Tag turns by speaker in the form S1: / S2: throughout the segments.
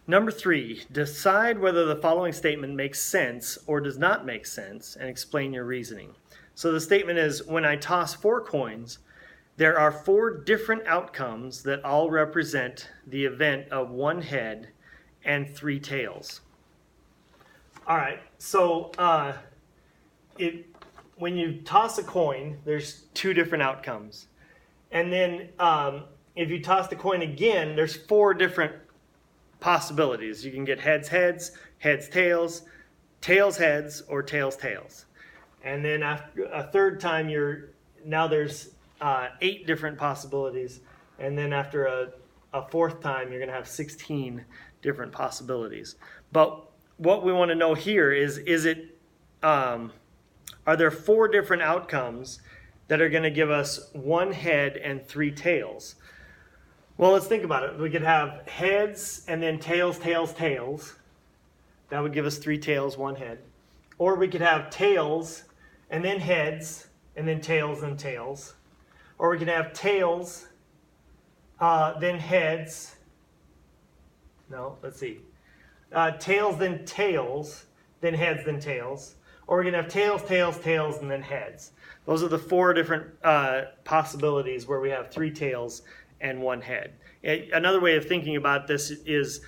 S1: Number 3, decide whether the following statement makes sense or does not make sense and explain your reasoning. So the statement is, when I toss 4 coins, there are 4 different outcomes that all represent the event of 1 head and 3 tails. All right, so when you toss a coin, there's 2 different outcomes. And then if you toss the coin again, there's 4 different possibilities. You can get heads, heads, heads, tails, tails, heads, or tails, tails. And then after a third time, now there's 8 different possibilities. And then after a fourth time, you're going to have 16 different possibilities. But what we want to know here is are there 4 different outcomes that are going to give us 1 head and 3 tails? Well, let's think about it. We could have heads and then tails, tails, tails. That would give us 3 tails, 1 head. Or we could have tails and then heads and then tails and tails. Or we could have tails, then heads. No, let's see. Tails, then tails, then heads, then tails. Or we can have tails, tails, tails, and then heads. Those are the 4 different possibilities where we have 3 tails and 1 head. Another way of thinking about this is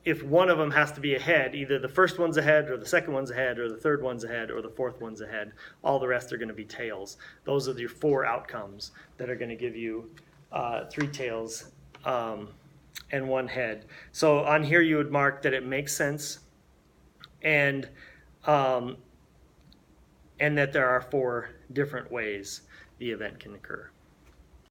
S1: if one of them has to be a head, either the first one's a head, or the second one's a head, or the third one's a head, or the fourth one's a head. All the rest are going to be tails. Those are your 4 outcomes that are going to give you 3 tails and 1 head. So on here you would mark that it makes sense, and that there are 4 different ways the event can occur.